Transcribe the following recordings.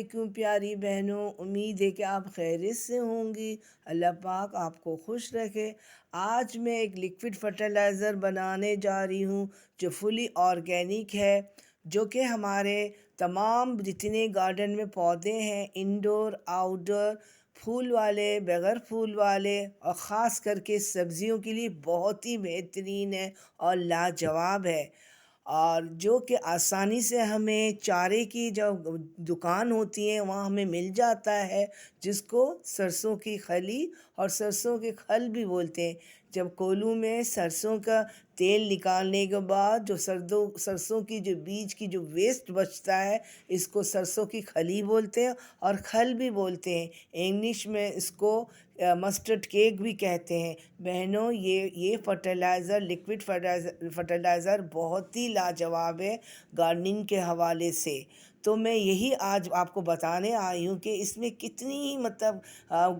वालेकुम प्यारी बहनों, उम्मीद है कि आप खैरियत से होंगी। अल्लाह पाक आपको खुश रखे। आज मैं एक लिक्विड फर्टिलाइज़र बनाने जा रही हूँ जो फुली ऑर्गेनिक है, जो कि हमारे तमाम जितने गार्डन में पौधे हैं, इंडोर आउटडोर, फूल वाले बग़ैर फूल वाले और ख़ास करके सब्ज़ियों के लिए बहुत ही बेहतरीन है और लाजवाब है। और जो कि आसानी से हमें चारे की जो दुकान होती है वहाँ हमें मिल जाता है, जिसको सरसों की खली और सरसों के खल भी बोलते हैं। जब कोल्हू में सरसों का तेल निकालने के बाद जो सरसों की जो बीज की जो वेस्ट बचता है, इसको सरसों की खली बोलते हैं और खल भी बोलते हैं। इंग्लिश में इसको मस्टर्ड केक भी कहते हैं। बहनों, ये फर्टिलाइज़र लिक्विड फर्टिलाइज़र बहुत ही लाजवाब है गार्डनिंग के हवाले से। तो मैं यही आज आपको बताने आई हूँ कि इसमें कितनी मतलब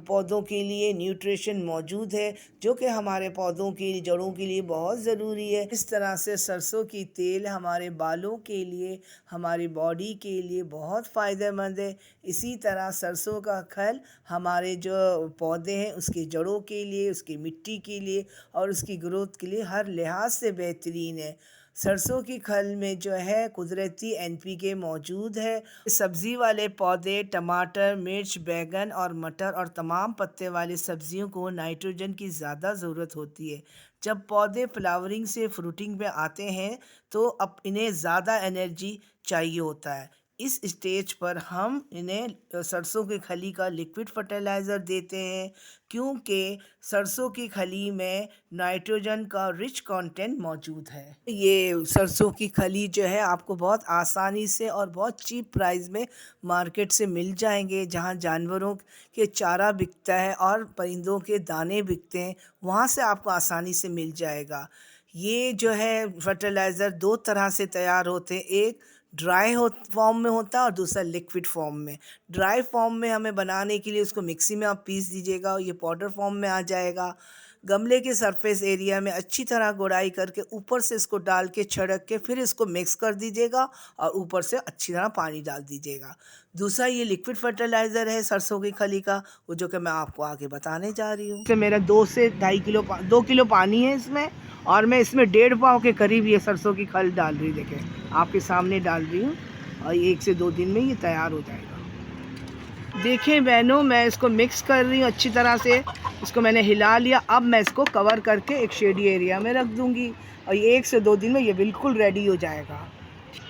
पौधों के लिए न्यूट्रिशन मौजूद है, जो कि हमारे पौधों की जड़ों के लिए बहुत ज़रूरी है। इस तरह से सरसों की तेल हमारे बालों के लिए, हमारी बॉडी के लिए बहुत फ़ायदेमंद है। इसी तरह सरसों का खल हमारे जो पौधे हैं उसकी जड़ों के लिए, उसकी मिट्टी के लिए और उसकी ग्रोथ के लिए हर लिहाज से बेहतरीन है। सरसों की खल में जो है कुदरती एनपीके मौजूद है। सब्ज़ी वाले पौधे टमाटर, मिर्च, बैंगन और मटर और तमाम पत्ते वाली सब्ज़ियों को नाइट्रोजन की ज़्यादा ज़रूरत होती है। जब पौधे फ्लावरिंग से फ्रूटिंग पे आते हैं तो अब इन्हें ज़्यादा एनर्जी चाहिए होता है। इस स्टेज पर हम इन्हें सरसों की खली का लिक्विड फर्टिलाइज़र देते हैं, क्योंकि सरसों की खली में नाइट्रोजन का रिच कंटेंट मौजूद है। ये सरसों की खली जो है आपको बहुत आसानी से और बहुत चीप प्राइस में मार्केट से मिल जाएंगे। जहाँ जानवरों के चारा बिकता है और परिंदों के दाने बिकते हैं, वहाँ से आपको आसानी से मिल जाएगा। ये जो है फर्टिलाइज़र दो तरह से तैयार होते हैं, एक ड्राई फॉर्म में होता है और दूसरा लिक्विड फॉर्म में। ड्राई फॉर्म में हमें बनाने के लिए उसको मिक्सी में आप पीस दीजिएगा और ये पाउडर फॉर्म में आ जाएगा। गमले के सरफेस एरिया में अच्छी तरह गुड़ाई करके ऊपर से इसको डाल के छिड़क के फिर इसको मिक्स कर दीजिएगा और ऊपर से अच्छी तरह पानी डाल दीजिएगा। दूसरा ये लिक्विड फर्टिलाइज़र है सरसों की खली का, वो जो कि मैं आपको आगे बताने जा रही हूँ। मेरा 2 से 2 किलो पानी है इसमें, और मैं इसमें 1.5 पाव के करीब ये सरसों की खल डाल रही हूँ। देखें, आपके सामने डाल रही हूँ और 1 से 2 दिन में ये तैयार हो जाएगा। देखें बहनों, मैं इसको मिक्स कर रही हूँ अच्छी तरह से। इसको मैंने हिला लिया। अब मैं इसको कवर करके एक शेडी एरिया में रख दूँगी और ये 1 से 2 दिन में ये बिल्कुल रेडी हो जाएगा।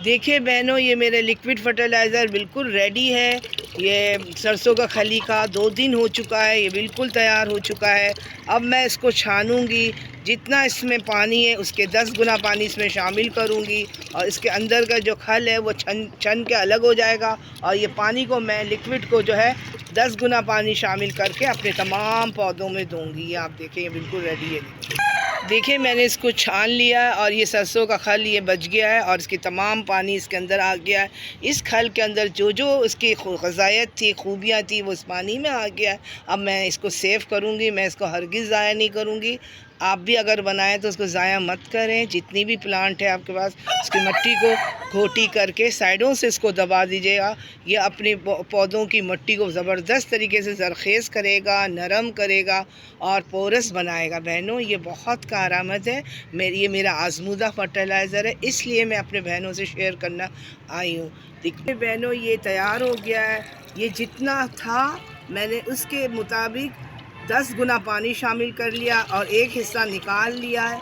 देखिए बहनों, ये मेरे लिक्विड फर्टिलाइज़र बिल्कुल रेडी है। ये सरसों का खली का 2 दिन हो चुका है, ये बिल्कुल तैयार हो चुका है। अब मैं इसको छानूंगी, जितना इसमें पानी है उसके 10 गुना पानी इसमें शामिल करूंगी और इसके अंदर का जो खल है वो छन के अलग हो जाएगा। और ये पानी को मैं लिक्विड को जो है 10 गुना पानी शामिल करके अपने तमाम पौधों में दूंगी। ये आप देखें, ये बिल्कुल रेडी है। देखिए मैंने इसको छान लिया और ये सरसों का खल ये बच गया है और इसकी तमाम पानी इसके अंदर आ गया है। इस खल के अंदर जो जो इसकी ग़ज़ायत थी, खूबियाँ थी, वो इस पानी में आ गया है। अब मैं इसको सेव करूँगी, मैं इसको हरगिज़ ज़ाया नहीं करूँगी। आप भी अगर बनाएं तो उसको ज़ाया मत करें। जितनी भी प्लांट है आपके पास, उसकी मिट्टी को घोटी करके साइडों से इसको दबा दीजिएगा। ये अपने पौधों की मिट्टी को ज़बरदस्त तरीके से ज़रख़ेज़ करेगा, नरम करेगा और पोरस बनाएगा। बहनों, ये बहुत कारआमद है। ये मेरा आज़मूदा फर्टिलाइज़र है, इसलिए मैं अपने बहनों से शेयर करना आई हूँ। देखिए बहनों, ये तैयार हो गया है। ये जितना था मैंने उसके मुताबिक 10 गुना पानी शामिल कर लिया और एक हिस्सा निकाल लिया है,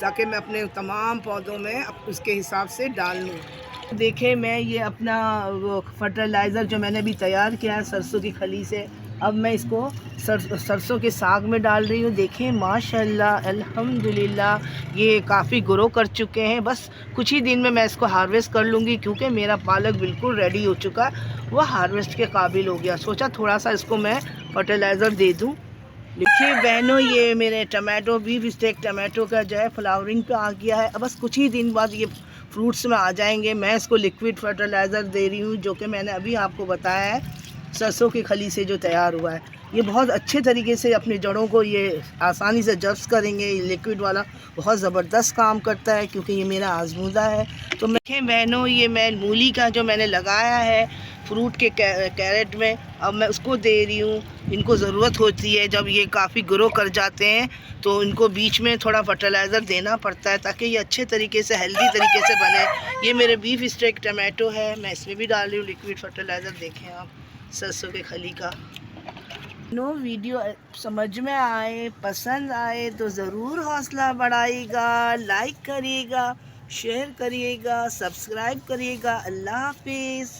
ताकि मैं अपने तमाम पौधों में उसके हिसाब से डाल लूँ। देखें, मैं ये अपना वो फर्टिलाइज़र जो मैंने अभी तैयार किया है सरसों की खली से, अब मैं इसको सरसों के साग में डाल रही हूँ। देखें माशाल्लाह अल्हम्दुलिल्लाह, ये काफ़ी ग्रो कर चुके हैं। बस कुछ ही दिन में मैं इसको हार्वेस्ट कर लूँगी, क्योंकि मेरा पालक बिल्कुल रेडी हो चुका है, वह हार्वेस्ट के काबिल हो गया। सोचा थोड़ा सा इसको मैं फर्टिलाइज़र दे दूँ। देखिए बहनों, ये मेरे टमाटो बीफ स्टेक टमाटो का जो है फ्लावरिंग पे आ गया है। अब बस कुछ ही दिन बाद ये फ्रूट्स में आ जाएंगे। मैं इसको लिक्विड फर्टिलाइज़र दे रही हूँ, जो कि मैंने अभी आपको बताया है सरसों की खली से जो तैयार हुआ है। ये बहुत अच्छे तरीके से अपनी जड़ों को ये आसानी से जब्स करेंगे। ये लिक्विड वाला बहुत ज़बरदस्त काम करता है, क्योंकि ये मेरा आज़मूदा है। तो देखें बहनों, ये मैं मूली का जो मैंने लगाया है फ्रूट के कैरेट में, अब मैं उसको दे रही हूँ। इनको ज़रूरत होती है जब ये काफ़ी ग्रो कर जाते हैं तो इनको बीच में थोड़ा फर्टिलाइज़र देना पड़ता है ताकि ये अच्छे तरीके से हेल्दी तरीके से बने। ये मेरे बीफ स्टेक टमाटो है, मैं इसमें भी डाल रही हूँ लिक्विड फर्टिलाइज़र। देखें आप सरसों के खली का। वीडियो समझ में आए, पसंद आए तो ज़रूर हौसला बढ़ाइएगा, लाइक करिएगा, शेयर करिएगा, सब्सक्राइब करिएगा। अल्लाह हाफिज़।